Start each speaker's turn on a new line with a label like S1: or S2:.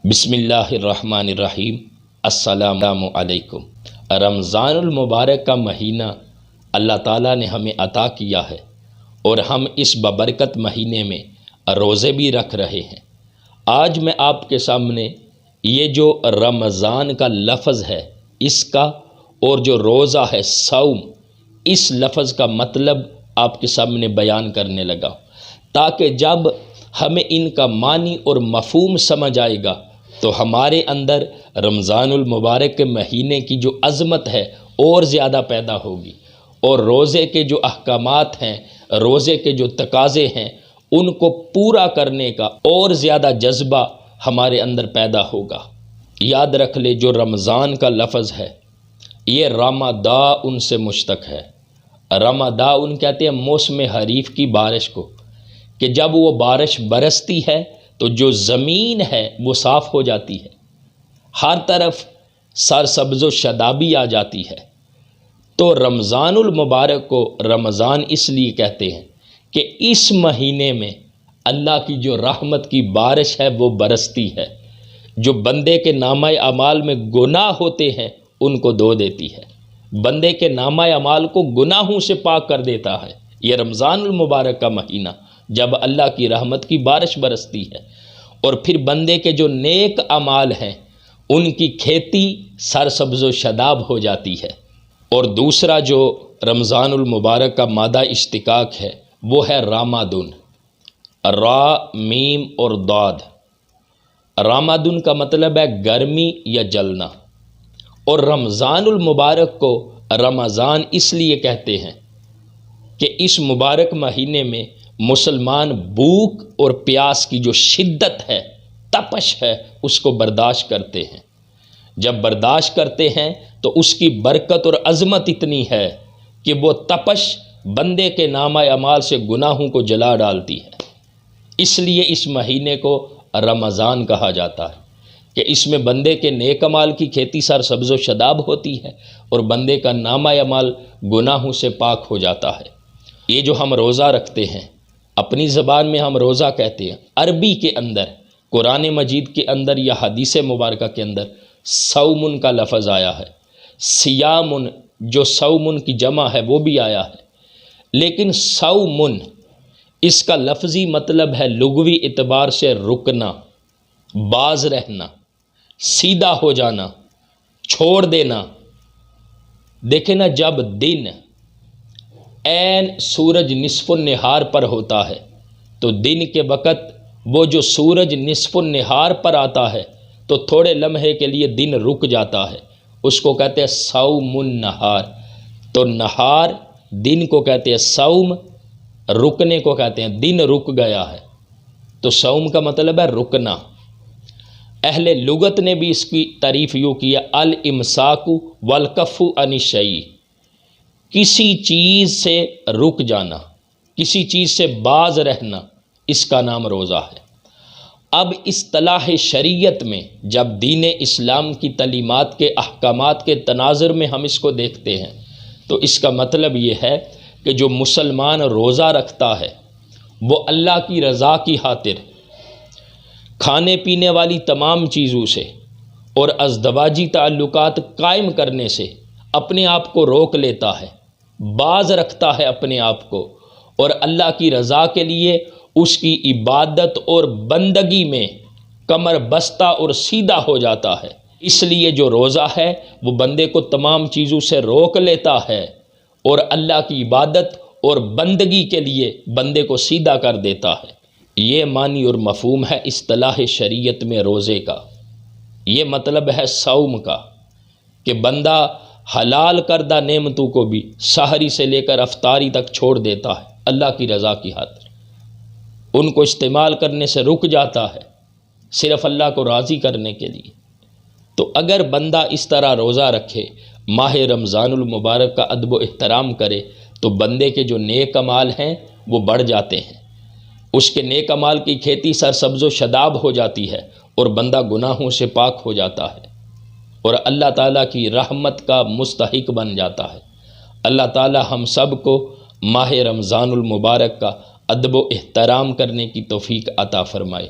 S1: بسم اللہ الرحمن الرحیم۔ السلام علیکم۔ رمضان المبارک کا مہینہ اللہ تعالیٰ نے ہمیں عطا کیا ہے اور ہم اس ببرکت مہینے میں روزے بھی رکھ رہے ہیں۔ آج میں آپ کے سامنے یہ جو رمضان کا لفظ ہے اس کا اور جو روزہ ہے صوم، اس لفظ کا مطلب آپ کے سامنے بیان کرنے لگا تاکہ جب ہمیں ان کا معنی اور مفہوم سمجھ آئے گا تو ہمارے اندر رمضان المبارک کے مہینے کی جو عظمت ہے اور زیادہ پیدا ہوگی، اور روزے کے جو احکامات ہیں، روزے کے جو تقاضے ہیں، ان کو پورا کرنے کا اور زیادہ جذبہ ہمارے اندر پیدا ہوگا۔ یاد رکھ لے، جو رمضان کا لفظ ہے یہ رمادان سے مشتق ہے۔ رمادان کہتے ہیں موسم حریف کی بارش کو، کہ جب وہ بارش برستی ہے تو جو زمین ہے وہ صاف ہو جاتی ہے، ہر طرف سرسبز و شادابی آ جاتی ہے۔ تو رمضان المبارک کو رمضان اس لیے کہتے ہیں کہ اس مہینے میں اللہ کی جو رحمت کی بارش ہے وہ برستی ہے، جو بندے کے نامہ اعمال میں گناہ ہوتے ہیں ان کو دھو دیتی ہے، بندے کے نامہ اعمال کو گناہوں سے پاک کر دیتا ہے۔ یہ رمضان المبارک کا مہینہ جب اللہ کی رحمت کی بارش برستی ہے، اور پھر بندے کے جو نیک اعمال ہیں ان کی کھیتی سرسبز و شاداب ہو جاتی ہے۔ اور دوسرا جو رمضان المبارک کا مادہ اشتقاق ہے وہ ہے رامادن، را میم اور داد۔ رامادن کا مطلب ہے گرمی یا جلنا، اور رمضان المبارک کو رمضان اس لیے کہتے ہیں کہ اس مبارک مہینے میں مسلمان بھوک اور پیاس کی جو شدت ہے، تپش ہے، اس کو برداشت کرتے ہیں۔ جب برداشت کرتے ہیں تو اس کی برکت اور عظمت اتنی ہے کہ وہ تپش بندے کے نامہ اعمال سے گناہوں کو جلا ڈالتی ہے۔ اس لیے اس مہینے کو رمضان کہا جاتا ہے کہ اس میں بندے کے نیک اعمال کی کھیتی سرسبز و شاداب ہوتی ہے اور بندے کا نامہ اعمال گناہوں سے پاک ہو جاتا ہے۔ یہ جو ہم روزہ رکھتے ہیں، اپنی زبان میں ہم روزہ کہتے ہیں، عربی کے اندر قرآن مجید کے اندر یا حدیث مبارکہ کے اندر صومن کا لفظ آیا ہے، سیامن جو صومن کی جمع ہے وہ بھی آیا ہے، لیکن صومن اس کا لفظی مطلب ہے لغوی اعتبار سے رکنا، باز رہنا، سیدھا ہو جانا، چھوڑ دینا۔ دیکھیں نا، جب دن عین سورج نصف النہار پر ہوتا ہے تو دن کے وقت وہ جو سورج نصف النہار پر آتا ہے تو تھوڑے لمحے کے لیے دن رک جاتا ہے، اس کو کہتے ہیں صوم النہار۔ تو نہار دن کو کہتے ہیں صوم، رکنے کو کہتے ہیں دن رک گیا ہے، تو صوم کا مطلب ہے رکنا۔ اہل لغت نے بھی اس کی تعریف یوں کی ہے، الامساک والکف عن الشیء، کسی چیز سے رک جانا، کسی چیز سے باز رہنا، اس کا نام روزہ ہے۔ اب اصطلاح شریعت میں جب دین اسلام کی تعلیمات کے احکامات کے تناظر میں ہم اس کو دیکھتے ہیں تو اس کا مطلب یہ ہے کہ جو مسلمان روزہ رکھتا ہے وہ اللہ کی رضا کی خاطر کھانے پینے والی تمام چیزوں سے اور ازدواجی تعلقات قائم کرنے سے اپنے آپ کو روک لیتا ہے، باز رکھتا ہے اپنے آپ کو، اور اللہ کی رضا کے لیے اس کی عبادت اور بندگی میں کمر بستہ اور سیدھا ہو جاتا ہے۔ اس لیے جو روزہ ہے وہ بندے کو تمام چیزوں سے روک لیتا ہے اور اللہ کی عبادت اور بندگی کے لیے بندے کو سیدھا کر دیتا ہے۔ یہ معنی اور مفہوم ہے اصطلاح شریعت میں روزے کا۔ یہ مطلب ہے صوم کا کہ بندہ حلال کردہ نعمتوں کو بھی سحری سے لے کر افطاری تک چھوڑ دیتا ہے اللہ کی رضا کی خاطر، ان کو استعمال کرنے سے رک جاتا ہے صرف اللہ کو راضی کرنے کے لیے۔ تو اگر بندہ اس طرح روزہ رکھے، ماہ رمضان المبارک کا ادب و احترام کرے، تو بندے کے جو نیک اعمال ہیں وہ بڑھ جاتے ہیں، اس کے نیک اعمال کی کھیتی سرسبز و شاداب ہو جاتی ہے اور بندہ گناہوں سے پاک ہو جاتا ہے اور اللہ تعالیٰ کی رحمت کا مستحق بن جاتا ہے۔ اللہ تعالیٰ ہم سب کو ماہ رمضان المبارک کا ادب و احترام کرنے کی توفیق عطا فرمائے۔